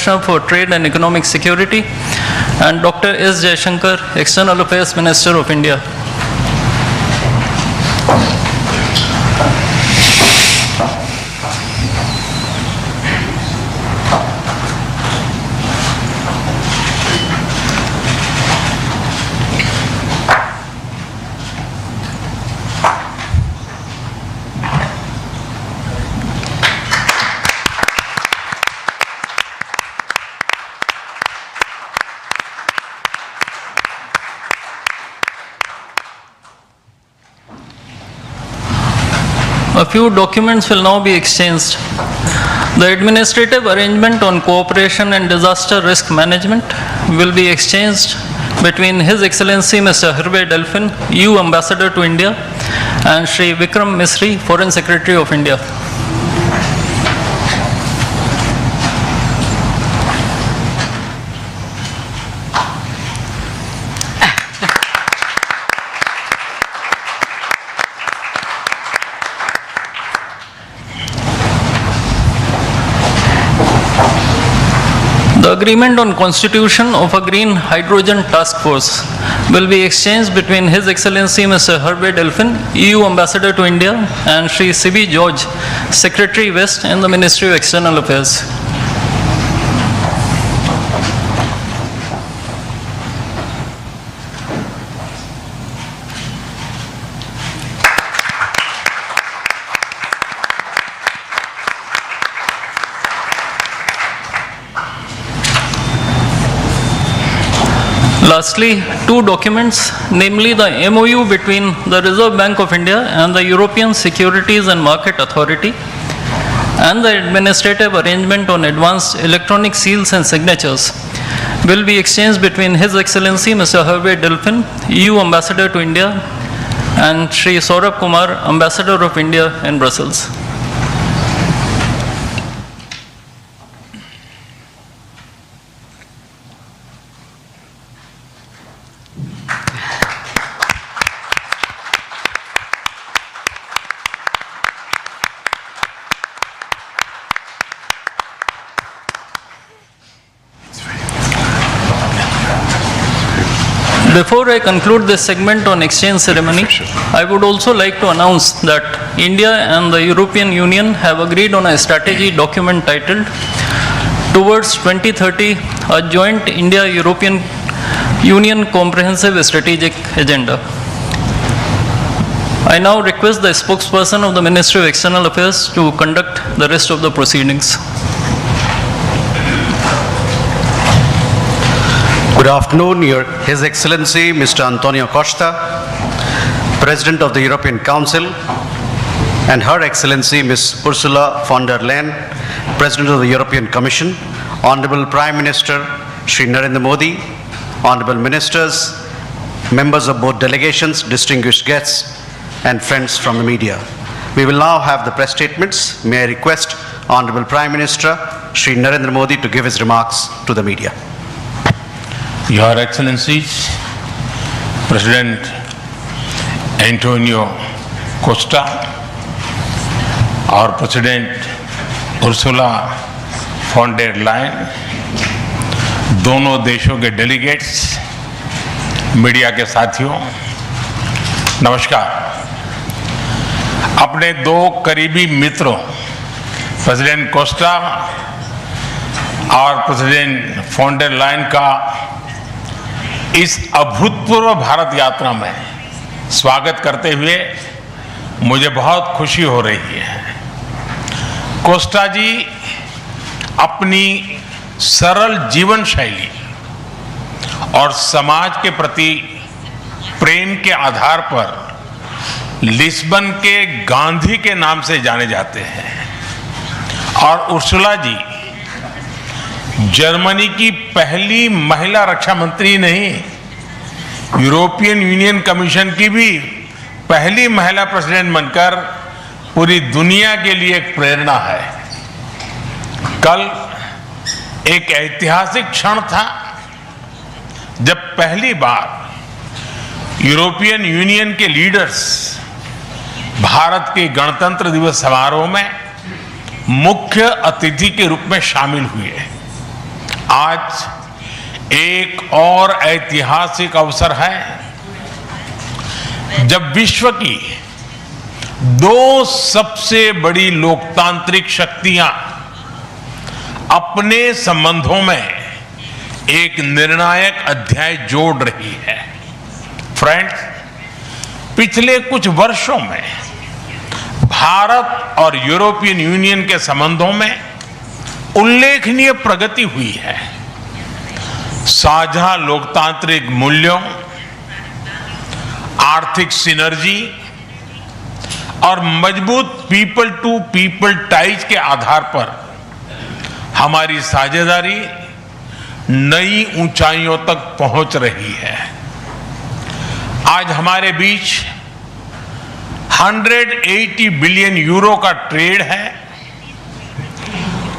Commissioner for Trade and Economic Security, and Dr. S. Jaishankar, External Affairs Minister of India. A few documents will now be exchanged. The administrative arrangement on cooperation and disaster risk management will be exchanged between His Excellency Mr. Hervé Delphin, EU Ambassador to India, and Shri Vikram Misri, Foreign Secretary of India. The agreement on constitution of a green hydrogen task force will be exchanged between His Excellency Mr. Hervé Delphin, EU Ambassador to India, and Shri C.B. George, Secretary West in the Ministry of External Affairs. Lastly, two documents, namely the MOU between the Reserve Bank of India and the European Securities and Market Authority, and the administrative arrangement on advanced electronic seals and signatures, will be exchanged between His Excellency Mr. Hervé Delphin, EU Ambassador to India, and Shri Saurabh Kumar, Ambassador of India in Brussels. Before I conclude this segment on exchange ceremony, I would also like to announce that India and the European Union have agreed on a strategy document titled Towards 2030, a joint India-European Union comprehensive strategic agenda. I now request the spokesperson of the Ministry of External Affairs to conduct the rest of the proceedings. Good afternoon, His Excellency Mr. Antonio Costa, President of the European Council, and Her Excellency Ms. Ursula von der Leyen, President of the European Commission, Honorable Prime Minister Shri Narendra Modi, Honorable Ministers, members of both delegations, distinguished guests, and friends from the media. We will now have the press statements. May I request Honorable Prime Minister Shri Narendra Modi to give his remarks to the media. Your Excellencies, President Antonio Costa, our President Ursula von der Leyen, दोनों देशों के delegates, media के साथियों, नमस्कार। अपने दो करीबी मित्रों, प्रेसिडेंट कोस्टा और प्रेसिडेंट von der Leyen का इस अभूतपूर्व भारत यात्रा में स्वागत करते हुए मुझे बहुत खुशी हो रही है। कोस्टा जी अपनी सरल जीवन शैली और समाज के प्रति प्रेम के आधार पर लिस्बन के गांधी के नाम से जाने जाते हैं, और उर्सुला जी जर्मनी की पहली महिला रक्षा मंत्री नहीं, यूरोपियन यूनियन कमीशन की भी पहली महिला प्रेसिडेंट बनकर पूरी दुनिया के लिए एक प्रेरणा है। कल एक ऐतिहासिक क्षण था जब पहली बार यूरोपियन यूनियन के लीडर्स भारत के गणतंत्र दिवस समारोह में मुख्य अतिथि के रूप में शामिल हुए। आज एक और ऐतिहासिक अवसर है जब विश्व की दो सबसे बड़ी लोकतांत्रिक शक्तियां अपने संबंधों में एक निर्णायक अध्याय जोड़ रही है। फ्रेंड्स, पिछले कुछ वर्षों में भारत और यूरोपियन यूनियन के संबंधों में उल्लेखनीय प्रगति हुई है। साझा लोकतांत्रिक मूल्यों, आर्थिक सिनर्जी और मजबूत पीपल टू पीपल टाइज के आधार पर हमारी साझेदारी नई ऊंचाइयों तक पहुंच रही है। आज हमारे बीच 180 बिलियन यूरो का ट्रेड है।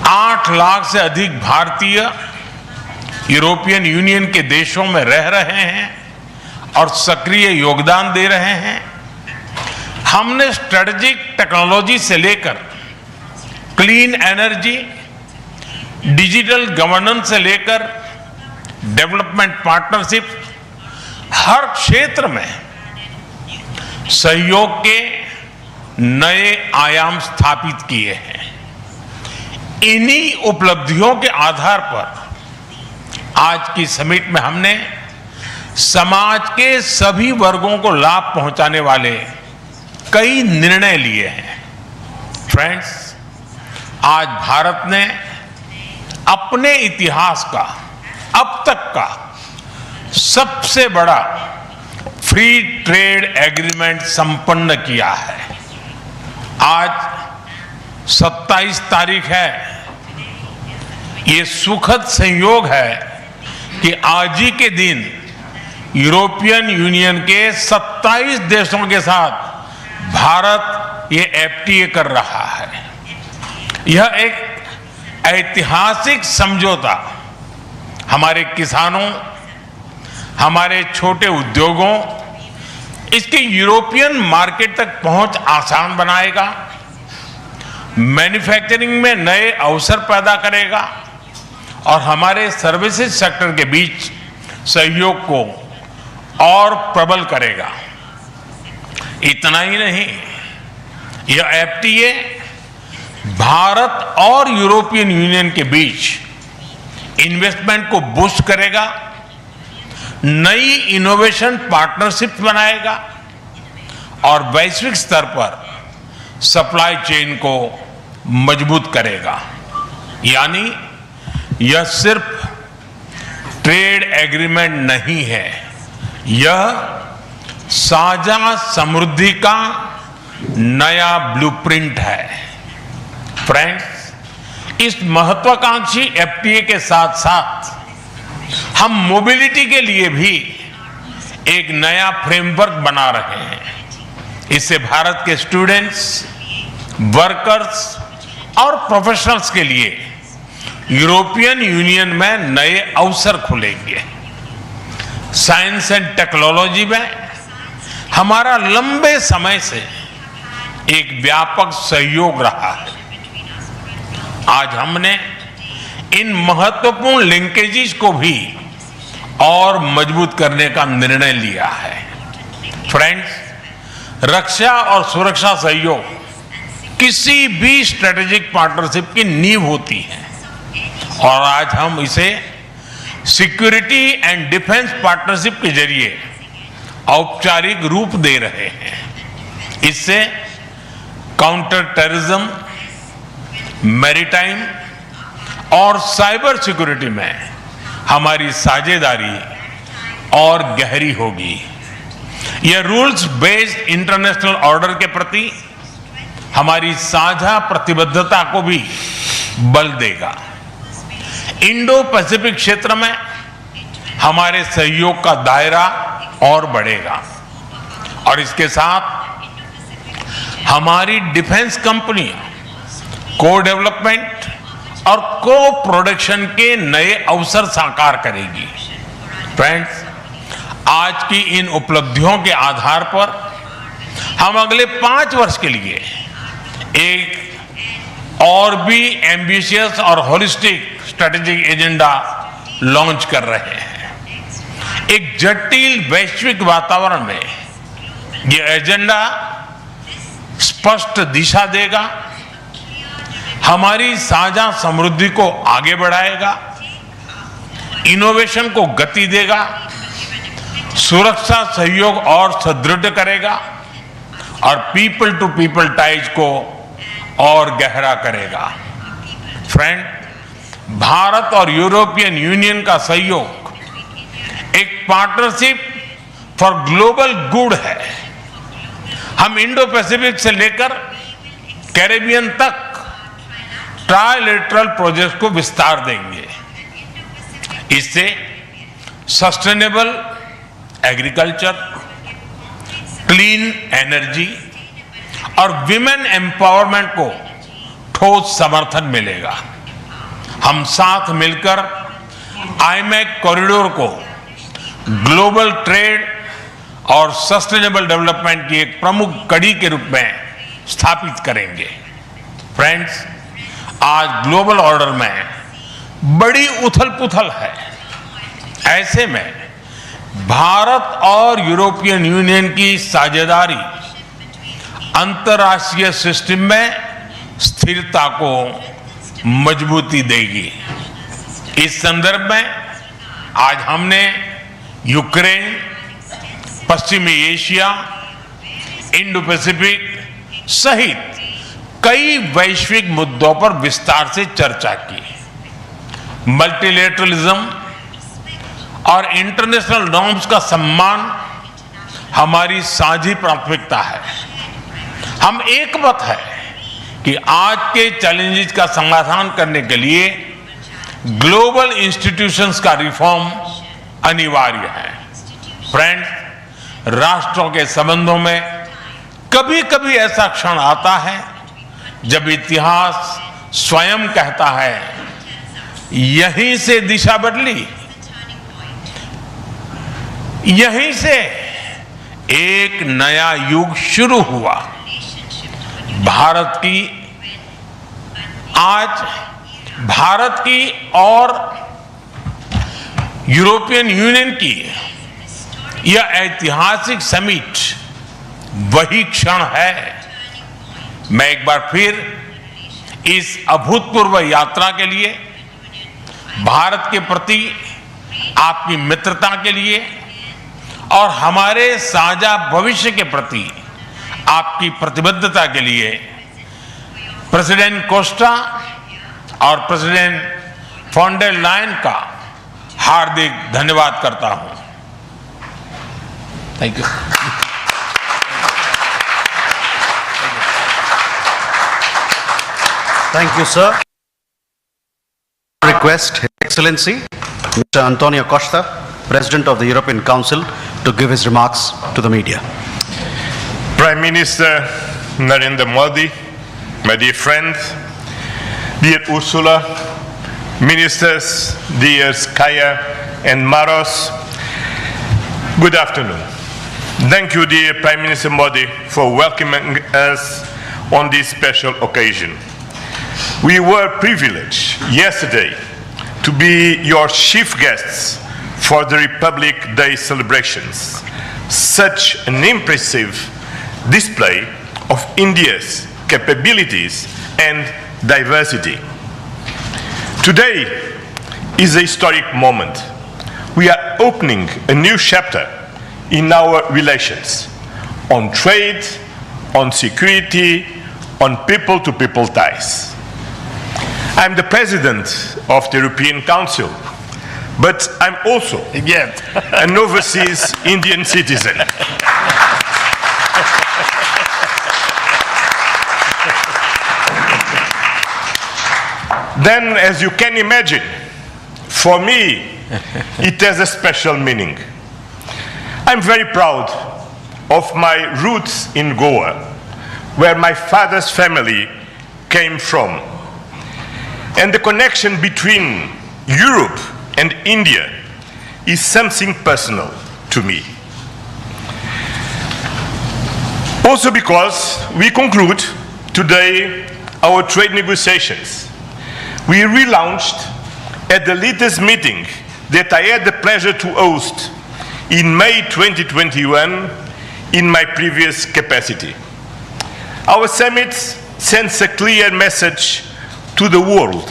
8 लाख से अधिक भारतीय यूरोपियन यूनियन के देशों में रह रहे हैं और सक्रिय योगदान दे रहे हैं। हमने स्ट्रेटेजिक टेक्नोलॉजी से लेकर क्लीन एनर्जी, डिजिटल गवर्नेंस से लेकर डेवलपमेंट पार्टनरशिप, हर क्षेत्र में सहयोग के नए आयाम स्थापित किए हैं। इन्हीं उपलब्धियों के आधार पर आज की समिट में हमने समाज के सभी वर्गों को लाभ पहुंचाने वाले कई निर्णय लिए हैं। फ्रेंड्स, आज भारत ने अपने इतिहास का अब तक का सबसे बड़ा फ्री ट्रेड एग्रीमेंट संपन्न किया है। आज 27 तारीख है। ये सुखद संयोग है कि आज ही के दिन यूरोपियन यूनियन के 27 देशों के साथ भारत ये एफटीए कर रहा है। यह एक ऐतिहासिक समझौता हमारे किसानों, हमारे छोटे उद्योगों, इसके यूरोपियन मार्केट तक पहुंच आसान बनाएगा, मैन्युफैक्चरिंग में नए अवसर पैदा करेगा और हमारे सर्विसेज सेक्टर के बीच सहयोग को और प्रबल करेगा। इतना ही नहीं, यह एफटीए भारत और यूरोपियन यूनियन के बीच इन्वेस्टमेंट को बूस्ट करेगा, नई इनोवेशन पार्टनरशिप बनाएगा और वैश्विक स्तर पर सप्लाई चेन को मजबूत करेगा। यानी यह सिर्फ ट्रेड एग्रीमेंट नहीं है, यह साझा समृद्धि का नया ब्लूप्रिंट है। फ्रेंड्स, इस महत्वाकांक्षी एफटीए के साथ साथ हम मोबिलिटी के लिए भी एक नया फ्रेमवर्क बना रहे हैं। इससे भारत के स्टूडेंट्स, वर्कर्स और प्रोफेशनल्स के लिए यूरोपियन यूनियन में नए अवसर खुलेंगे। साइंस एंड टेक्नोलॉजी में हमारा लंबे समय से एक व्यापक सहयोग रहा है। आज हमने इन महत्वपूर्ण लिंकेजेस को भी और मजबूत करने का निर्णय लिया है। फ्रेंड्स, रक्षा और सुरक्षा सहयोग किसी भी स्ट्रेटेजिक पार्टनरशिप की नींव होती है और आज हम इसे सिक्योरिटी एंड डिफेंस पार्टनरशिप के जरिए औपचारिक रूप दे रहे हैं। इससे काउंटर टेररिज्म, मैरीटाइम और साइबर सिक्योरिटी में हमारी साझेदारी और गहरी होगी। यह रूल्स बेस्ड इंटरनेशनल ऑर्डर के प्रति हमारी साझा प्रतिबद्धता को भी बल देगा। इंडो पैसिफिक क्षेत्र में हमारे सहयोग का दायरा और बढ़ेगा और इसके साथ हमारी डिफेंस कंपनियां को डेवलपमेंट और को प्रोडक्शन के नए अवसर साकार करेगी। फ्रेंड्स, आज की इन उपलब्धियों के आधार पर हम अगले 5 वर्ष के लिए एक और भी एम्बिशियस और होलिस्टिक स्ट्रेटेजिक एजेंडा लॉन्च कर रहे हैं। एक जटिल वैश्विक वातावरण में ये एजेंडा स्पष्ट दिशा देगा, हमारी साझा समृद्धि को आगे बढ़ाएगा, इनोवेशन को गति देगा, सुरक्षा सहयोग और सुदृढ़ करेगा और पीपल टू पीपल टाइज को और गहरा करेगा। फ्रेंड, भारत और यूरोपियन यूनियन का सहयोग एक पार्टनरशिप फॉर ग्लोबल गुड है। हम इंडो पैसिफिक से लेकर कैरेबियन तक ट्राइलेटरल प्रोजेक्ट को विस्तार देंगे। इससे सस्टेनेबल एग्रीकल्चर, क्लीन एनर्जी और विमेन एम्पावरमेंट को ठोस समर्थन मिलेगा। हम साथ मिलकर आईमैक कॉरिडोर को ग्लोबल ट्रेड और सस्टेनेबल डेवलपमेंट की एक प्रमुख कड़ी के रूप में स्थापित करेंगे। फ्रेंड्स, आज ग्लोबल ऑर्डर में बड़ी उथल-पुथल है। ऐसे में भारत और यूरोपियन यूनियन की साझेदारी अंतर्राष्ट्रीय सिस्टम में स्थिरता को मजबूती देगी। इस संदर्भ में आज हमने यूक्रेन, पश्चिमी एशिया, इंडो पैसिफिक सहित कई वैश्विक मुद्दों पर विस्तार से चर्चा की। मल्टीलेटरलिज्म और इंटरनेशनल नॉर्म्स का सम्मान हमारी साझी प्राथमिकता है। हम एकमत है कि आज के चैलेंजेस का समाधान करने के लिए ग्लोबल इंस्टीट्यूशंस का रिफॉर्म अनिवार्य है। फ्रेंड्स, राष्ट्रों के संबंधों में कभी कभी ऐसा क्षण आता है जब इतिहास स्वयं कहता है, यहीं से दिशा बदली, यहीं से एक नया युग शुरू हुआ। भारत की और यूरोपियन यूनियन की यह ऐतिहासिक समिट वही क्षण है। मैं एक बार फिर इस अभूतपूर्व यात्रा के लिए, भारत के प्रति आपकी मित्रता के लिए और हमारे साझा भविष्य के प्रति आपकी प्रतिबद्धता के लिए प्रेसिडेंट कोस्टा और प्रेसिडेंट फॉन डेर लायन का हार्दिक धन्यवाद करता हूं। Thank you. Thank you, sir. Request His Excellency Mr. Antonio Costa, President of the European Council, to give his remarks to the media. Prime Minister Narendra Modi, my dear friends, dear Ursula, Ministers, dear Kaya and Maros, good afternoon. Thank you, dear Prime Minister Modi, for welcoming us on this special occasion. We were privileged yesterday to be your chief guests for the Republic Day celebrations. Such an impressive display of India's capabilities and diversity. Today is a historic moment. We are opening a new chapter in our relations on trade, on security, on people-to-people ties. I'm the President of the European Council, but I'm also an overseas Indian citizen. Then, as you can imagine, for me, it has a special meaning. I'm very proud of my roots in Goa, where my father's family came from. And the connection between Europe and India is something personal to me. Also because we conclude today our trade negotiations. We relaunched at the latest meeting that I had the pleasure to host in May 2021 in my previous capacity. Our summit sends a clear message to the world.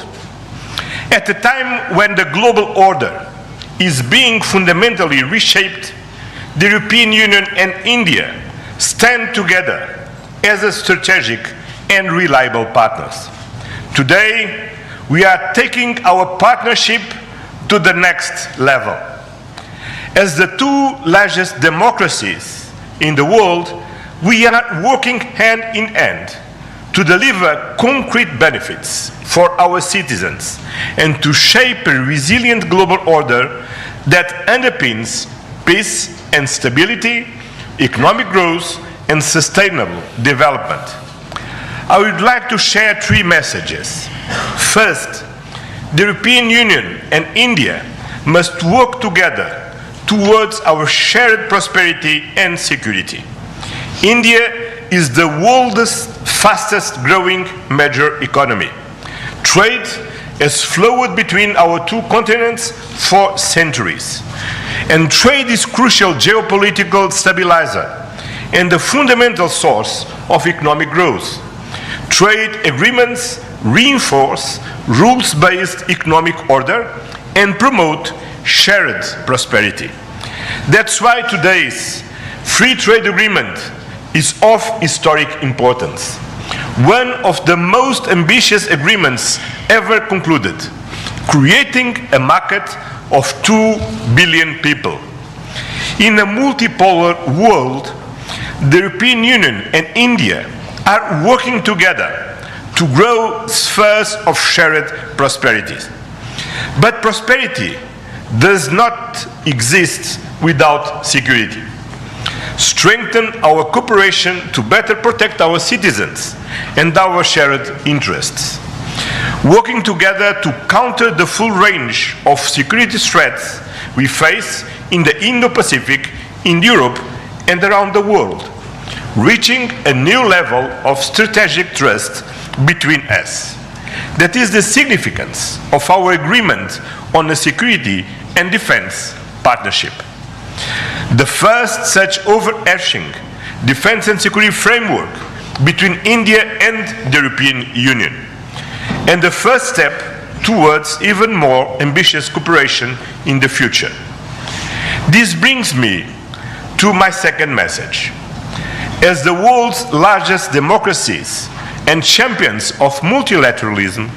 At a time when the global order is being fundamentally reshaped, the European Union and India stand together as a strategic and reliable partners. Today, we are taking our partnership to the next level. As the two largest democracies in the world, we are working hand in hand to deliver concrete benefits for our citizens and to shape a resilient global order that underpins peace and stability, economic growth, and sustainable development. I would like to share three messages. First, the European Union and India must work together towards our shared prosperity and security. India is the world's fastest growing major economy. Trade has flowed between our two continents for centuries. And trade is crucial geopolitical stabilizer and the fundamental source of economic growth. Trade agreements reinforce rules-based economic order and promote shared prosperity. That's why today's free trade agreement is of historic importance. One of the most ambitious agreements ever concluded, creating a market of 2 billion people. In a multipolar world, the European Union and India are working together to grow spheres of shared prosperity. But prosperity does not exist without security. Strengthen our cooperation to better protect our citizens and our shared interests. Working together to counter the full range of security threats we face in the Indo-Pacific, in Europe, and around the world, reaching a new level of strategic trust between us. That is the significance of our agreement on a security and defense partnership. The first such overarching defense and security framework between India and the European Union, and the first step towards even more ambitious cooperation in the future. This brings me to my second message. As the world's largest democracies and champions of multilateralism,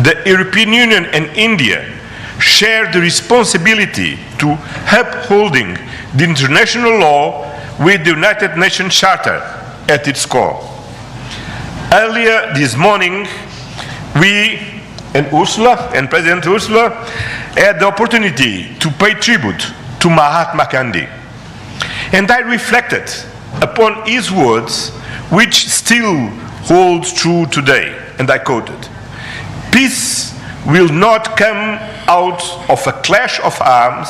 the European Union and India share the responsibility to upholding the international law with the United Nations Charter at its core. Earlier this morning, we and Ursula and President Ursula had the opportunity to pay tribute to Mahatma Gandhi. And I reflected upon his words, which still holds true today, and I quoted, "Peace will not come out of a clash of arms,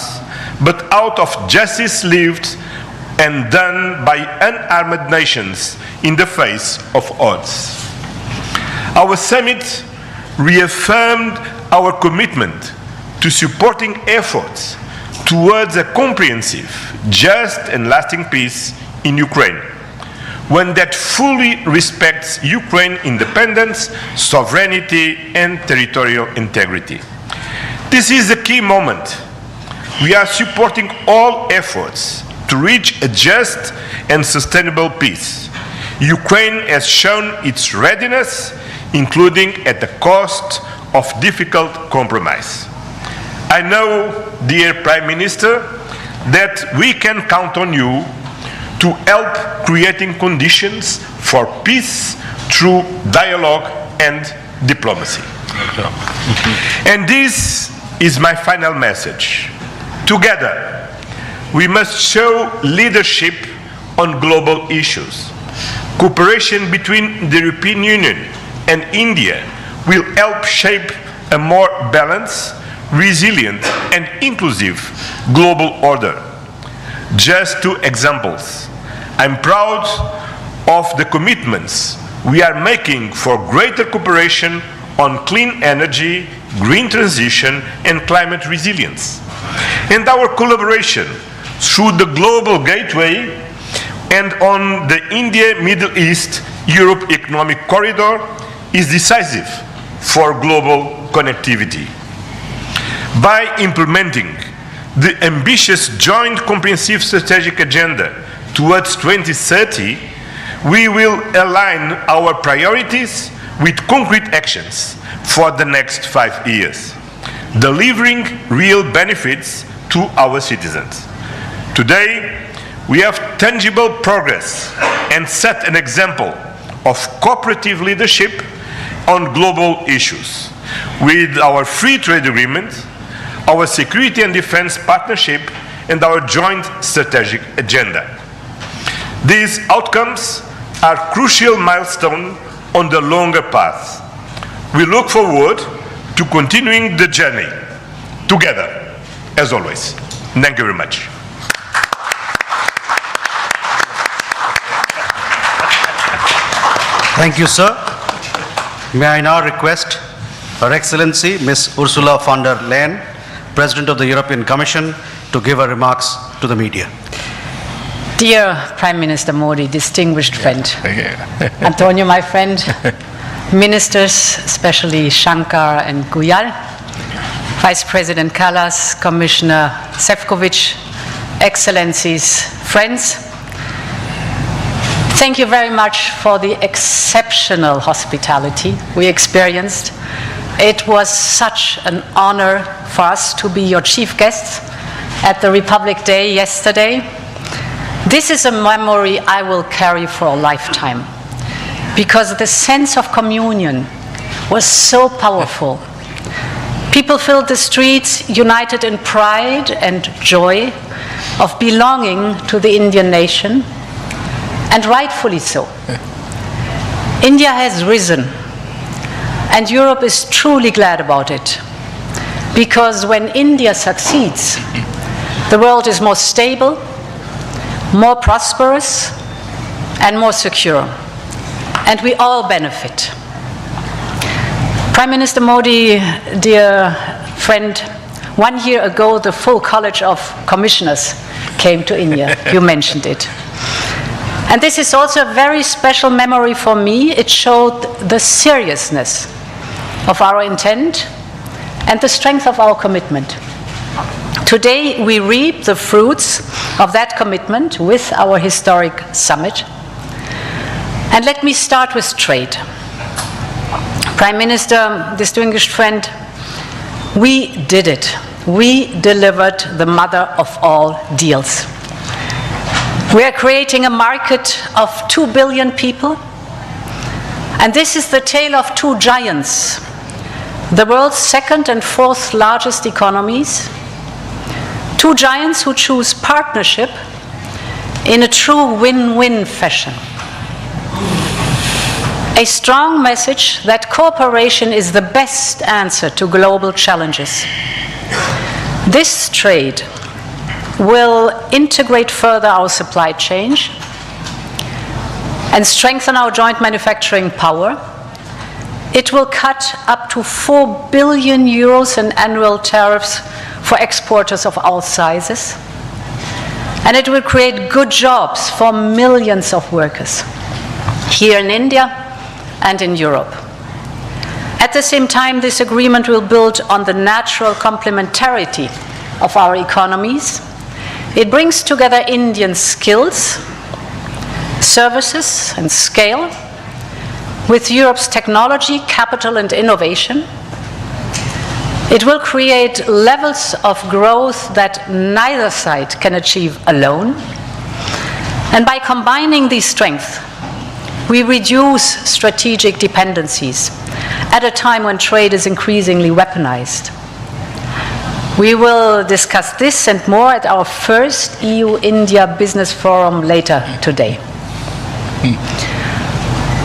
but out of justice lived and done by unarmed nations in the face of odds." Our summit reaffirmed our commitment to supporting efforts towards a comprehensive, just and lasting peace in Ukraine, one that fully respects Ukraine's independence, sovereignty, and territorial integrity. This is a key moment. We are supporting all efforts to reach a just and sustainable peace. Ukraine has shown its readiness, including at the cost of difficult compromise. I know, dear Prime Minister, that we can count on you to help creating conditions for peace through dialogue and diplomacy. And this is my final message. Together, we must show leadership on global issues. Cooperation between the European Union and India will help shape a more balanced, resilient, and inclusive global order. Just two examples. I'm proud of the commitments we are making for greater cooperation on clean energy, green transition, and climate resilience. and our collaboration through the Global Gateway and on the India-Middle East-Europe Economic Corridor is decisive for global connectivity. By implementing the ambitious Joint Comprehensive Strategic Agenda towards 2030, we will align our priorities with concrete actions for the next 5 years, delivering real benefits to our citizens. Today, we have tangible progress and set an example of cooperative leadership on global issues with our free trade agreement, our security and defense partnership, and our joint strategic agenda. These outcomes are crucial milestones on the longer path. We look forward to continuing the journey together, as always. Thank you very much. Thank you, sir. May I now request Her Excellency Ms. Ursula von der Leyen, President of the European Commission, to give her remarks to the media. Dear Prime Minister Modi, distinguished friend, Antonio, my friend, ministers, especially Shankar and Guyal, Vice President Kallas, Commissioner Šefčovič, Excellencies, friends, thank you very much for the exceptional hospitality we experienced. It was such an honor for us to be your chief guests at the Republic Day yesterday. This is a memory I will carry for a lifetime, because the sense of communion was so powerful. People filled the streets united in pride and joy of belonging to the Indian nation, and rightfully so. India has risen, and Europe is truly glad about it, because when India succeeds, the world is more stable, more prosperous, and more secure, and we all benefit. Prime Minister Modi, dear friend, 1 year ago the full College of Commissioners came to India. You mentioned it. And this is also a very special memory for me. It showed the seriousness of our intent and the strength of our commitment. Today we reap the fruits of that commitment with our historic summit. And let me start with trade. Prime Minister, distinguished friend, we did it. We delivered the mother of all deals. We are creating a market of 2 billion people, and this is the tale of two giants, the world's second and fourth largest economies, two giants who choose partnership in a true win-win fashion. A strong message that cooperation is the best answer to global challenges. This trade will integrate further our supply chain and strengthen our joint manufacturing power. It will cut up to 4 billion euros in annual tariffs for exporters of all sizes. And it will create good jobs for millions of workers here in India and in Europe. At the same time, this agreement will build on the natural complementarity of our economies. It brings together Indian skills, services, and scale with Europe's technology, capital, and innovation. It will create levels of growth that neither side can achieve alone. And by combining these strengths, we reduce strategic dependencies at a time when trade is increasingly weaponized. We will discuss this and more at our first EU-India Business Forum later today.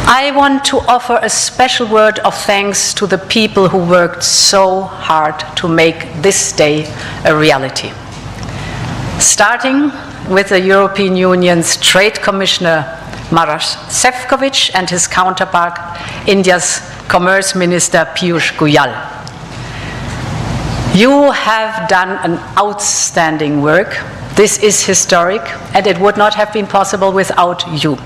I want to offer a special word of thanks to the people who worked so hard to make this day a reality. Starting with the European Union's Trade Commissioner Maroš Šefčovič and his counterpart, India's Commerce Minister Piyush Goyal. You have done an outstanding work. This is historic, and it would not have been possible without you.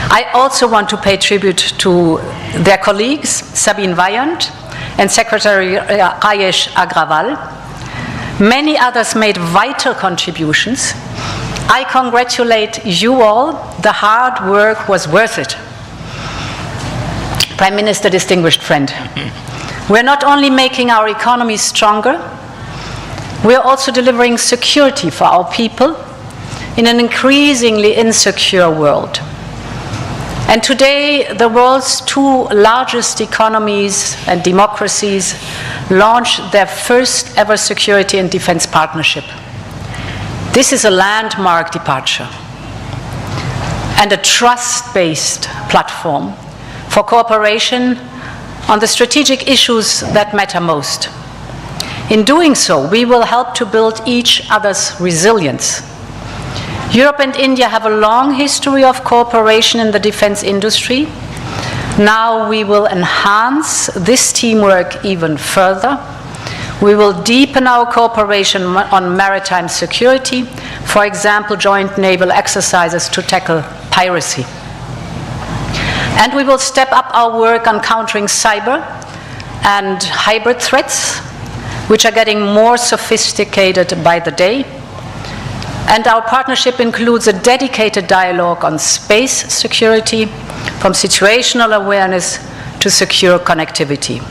I also want to pay tribute to their colleagues, Sabine Weyand and Secretary Rajesh Agrawal. Many others made vital contributions. I congratulate you all. The hard work was worth it. Prime Minister, distinguished friend, we're not only making our economy stronger, we are also delivering security for our people in an increasingly insecure world. And today, the world's two largest economies and democracies launched their first ever security and defense partnership. This is a landmark departure and a trust-based platform for cooperation on the strategic issues that matter most. In doing so, we will help to build each other's resilience. Europe and India have a long history of cooperation in the defense industry. Now we will enhance this teamwork even further. We will deepen our cooperation on maritime security, for example, joint naval exercises to tackle piracy. And we will step up our work on countering cyber and hybrid threats, which are getting more sophisticated by the day. And our partnership includes a dedicated dialogue on space security, from situational awareness to secure connectivity,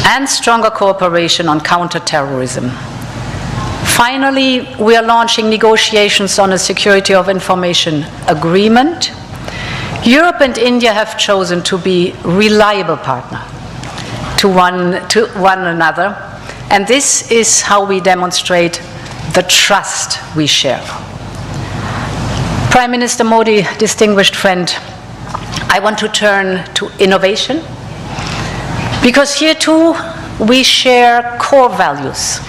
and stronger cooperation on counterterrorism. Finally, we are launching negotiations on a security of information agreement. Europe and India have chosen to be reliable partners to one another, and this is how we demonstrate the trust we share. Prime Minister Modi, distinguished friend, I want to turn to innovation, because here too we share core values.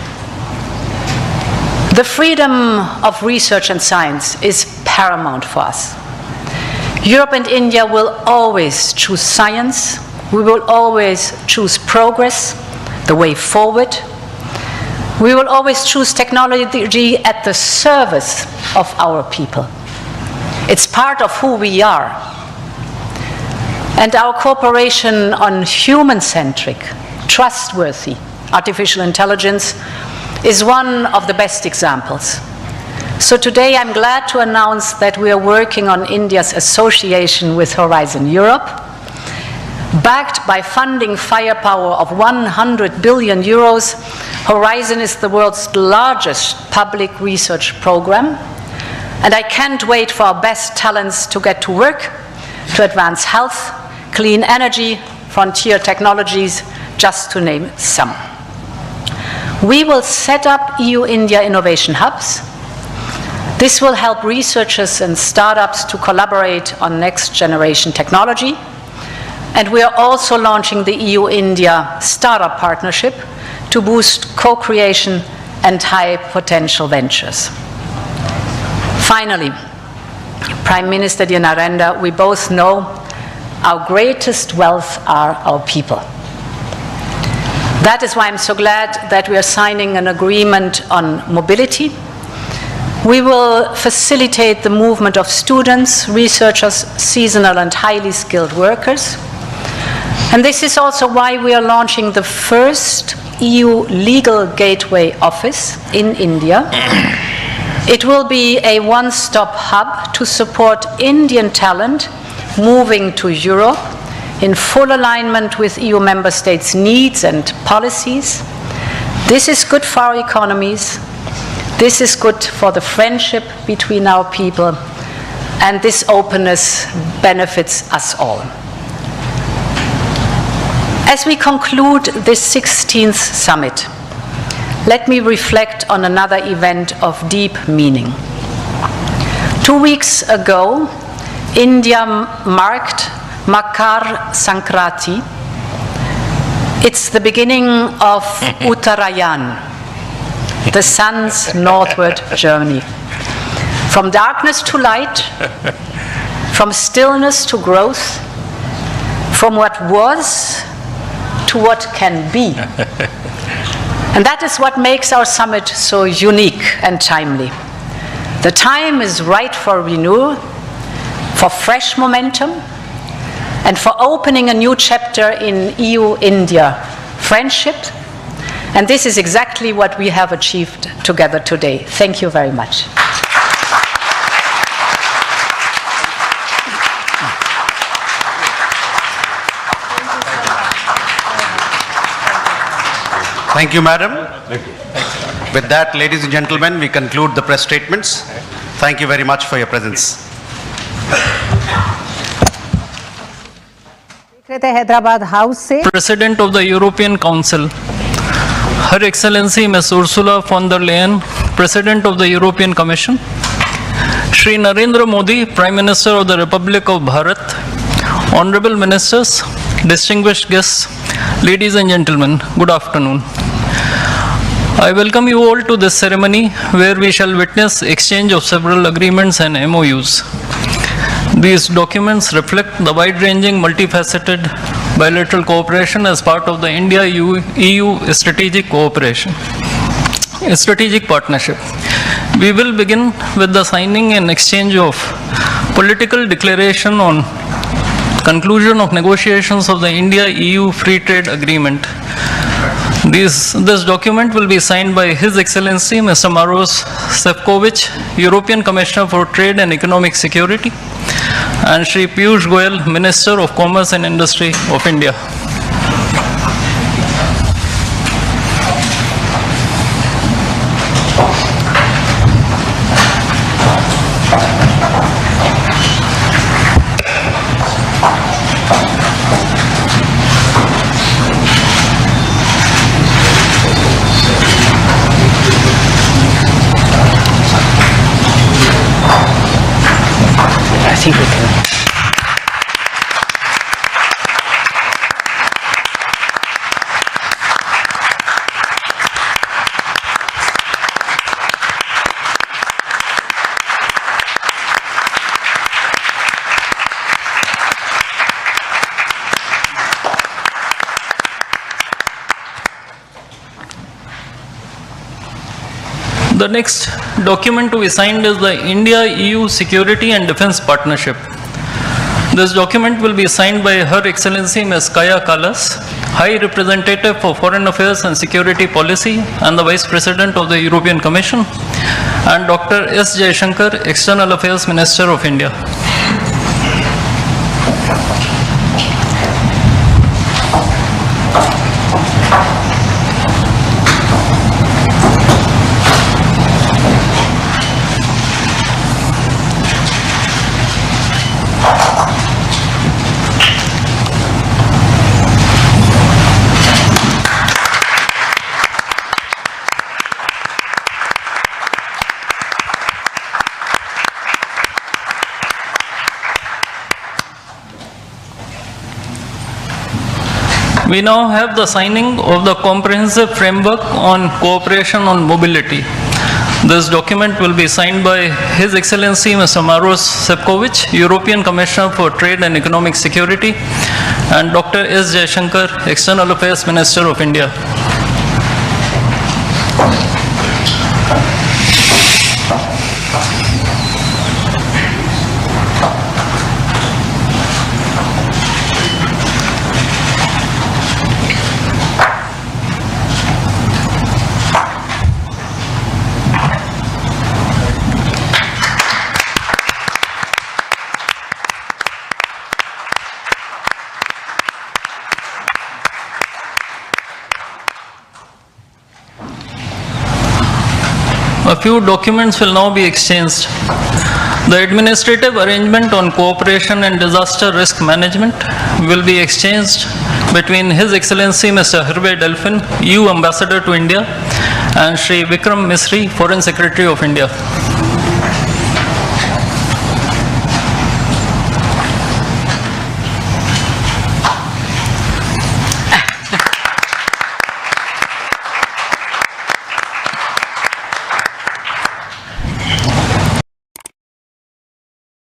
The freedom of research and science is paramount for us. Europe and India will always choose science. We will always choose progress, the way forward. We will always choose technology at the service of our people. It's part of who we are. And our cooperation on human-centric, trustworthy artificial intelligence is one of the best examples. So today I'm glad to announce that we are working on India's association with Horizon Europe. Backed by funding firepower of 100 billion euros, Horizon is the world's largest public research program. And I can't wait for our best talents to get to work to advance health, clean energy, frontier technologies, just to name some. We will set up EU-India innovation hubs. This will help researchers and startups to collaborate on next-generation technology. And we are also launching the EU-India Startup Partnership to boost co-creation and high-potential ventures. Finally, Prime Minister dear Narendra, we both know our greatest wealth are our people. That is why I'm so glad that we are signing an agreement on mobility. We will facilitate the movement of students, researchers, seasonal and highly skilled workers. And this is also why we are launching the first EU legal gateway office in India. It will be a one-stop hub to support Indian talent moving to Europe in full alignment with EU member states' needs and policies. This is good for our economies. This is good for the friendship between our people, and this openness benefits us all. As we conclude this 16th summit, let me reflect on another event of deep meaning. 2 weeks ago, India marked Makar Sankranti. It's the beginning of Uttarayan, the sun's northward journey. From darkness to light, from stillness to growth, from what was to what can be. And that is what makes our summit so unique and timely. The time is right for renewal, for fresh momentum, and for opening a new chapter in EU-India friendship. And this is exactly what we have achieved together today. Thank you very much. Thank you, Madam. With that, ladies and gentlemen, we conclude the press statements. Thank you very much for your presence. Hyderabad house से President of the European Council, Her Excellency Ms. Ursula von der Leyen, President of the European Commission, Shri Narendra Modi, Prime Minister of the Republic of Bharat, Honorable Ministers, distinguished guests, ladies and gentlemen, good afternoon. I welcome you all to this ceremony where we shall witness exchange of several agreements and MOUs. These documents reflect the wide-ranging, multifaceted bilateral cooperation as part of the India-EU strategic partnership. We will begin with the signing and exchange of political declaration on conclusion of negotiations of the India-EU Free Trade Agreement. This document will be signed by His Excellency Mr. Maros Sefcovic, European Commissioner for Trade and Economic Security, and Shri Piyush Goyal, Minister of Commerce and Industry of India. I think we can. The next document to be signed is the India-EU Security and Defence Partnership. This document will be signed by Her Excellency Ms. Kaya Kallas, High Representative for Foreign Affairs and Security Policy and the Vice President of the European Commission, and Dr. S. Jaishankar, External Affairs Minister of India. We now have the signing of the comprehensive framework on cooperation on mobility. This document will be signed by His Excellency Mr. Maros Sefcovic, European Commissioner for Trade and Economic Security, and Dr. S. Jaishankar, External Affairs Minister of India. A few documents will now be exchanged. The administrative arrangement on cooperation and disaster risk management will be exchanged between His Excellency Mr. Hervé Delphin, EU Ambassador to India, and Shri Vikram Misri, Foreign Secretary of India.